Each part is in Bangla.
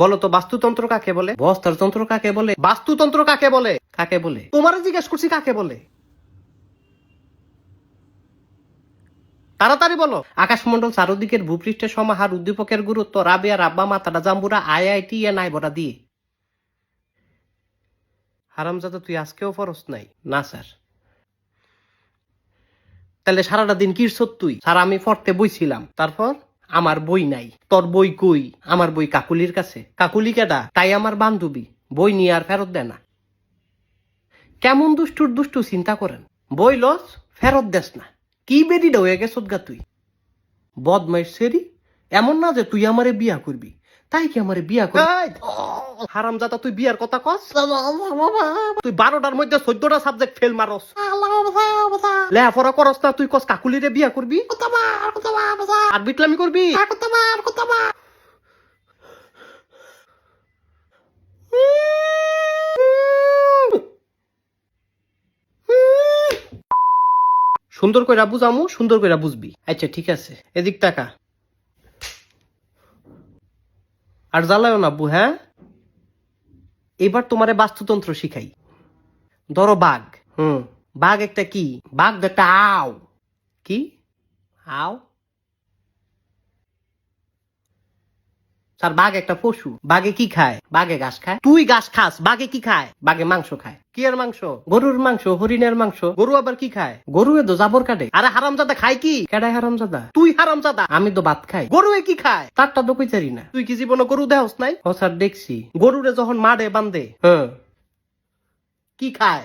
বলো তো বাস্তুতন্ত্র কাকে বলে? বস্ত্রতন্ত্র কাকে বলে? বাস্তুতন্ত্র কাকে বলে? কাকে বলে? তোমারে জিজ্ঞেস করছি কাকে বলে। তাড়াতাড়ি বলো। আকাশমন্ডল চারদিকের ভূপৃষ্ঠের সমাহার, উদ্দীপকের গুরুত্ব, রাবেয়া রাব্বা মাতারা জাম্বুরা আইআইটি এ নাই বড়া দিয়ে। হারামজাদা তুই আজকেও ফরস নাই? না স্যার। তাহলে সারাটা দিন কি তুই? স্যার আমি পড়তে বইছিলাম। তারপর? আমার বই নাই। তোর বই কই? আমার বই কাকুলির কাছে। কাকুলি কেডা? তাই আমার বান্ধবী। বই নিয়ে আর ফেরত দেয় না। কেমন দুষ্টুর দুষ্টু চিন্তা করেন। বই লস ফেরত দেস না। কি বেরিটা হয়ে গেছ গা তুই? বদমাইশ সেরি। এমন না যে তুই আমারে বিয়া করবি। তাই কি আমারে বিয়া করবি? হারামজাদা তুই বিয়ার কথা কস? তুই 12টার মধ্যে 14টা সাবজেক্ট ফেল মারস। লেখাপড়া করস না, তুই কস কাকুলিরে বিয়া করবি আর বিটলামি করবি। সুন্দর কইরা বুঝামু, সুন্দর কইরা বুঝবি। আচ্ছা ঠিক আছে, এদিক টাকা আর জ্বালায়ও না আব্বু। হ্যাঁ, এবার তোমারে বাস্তুতন্ত্র শিখাই। ধরো বাঘ। বাঘ একটা কি? বাঘ একটা আও। কি আও? স্যার বাঘ একটা পশু। বাঘে কি খায়? বাঘে ঘাস খায়। তুই ঘাস খাস, বাঘে কি খায়? বাঘে মাংস খায়। কি এর মাংস? গরুর মাংস, হরিণের মাংস। গরু আবার কি খায়? গরু তো জাবর কাটে। আরে হারামজাদা খায় কি? কেডায় হারামজাদা? তুই হারামজাদা। আমি তো ভাত খাই। গরু কি খায়? তারটা তো কইতারি না। তুই কি জীবনে গরু দেহস নাই? ও স্যার দেখছি। গরুরে যখন মারে বান্ধে কি খায়?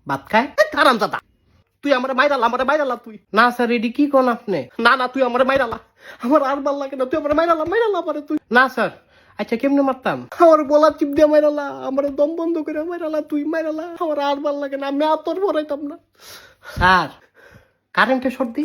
ভাত খায়। হারামজাদা তুই আমার মাইরালা তুই। না স্যার এডি কি কোন আপনি? না না তুই আমার মাইরালা। আমার আর ভাল লাগে না, তুই আমার মাইরালা পারে তুই। না স্যার। আচ্ছা কেমনে মারতাম? আমার বলা চিপ দিয়ে মাইরালা, আমার দম বন্ধ করে মাইরালা, তুই মাইরালা। আমার আর ভাল লাগে না, আমি আর তোর ভরাইতাম না। স্যার কারেন্টে সর্দি।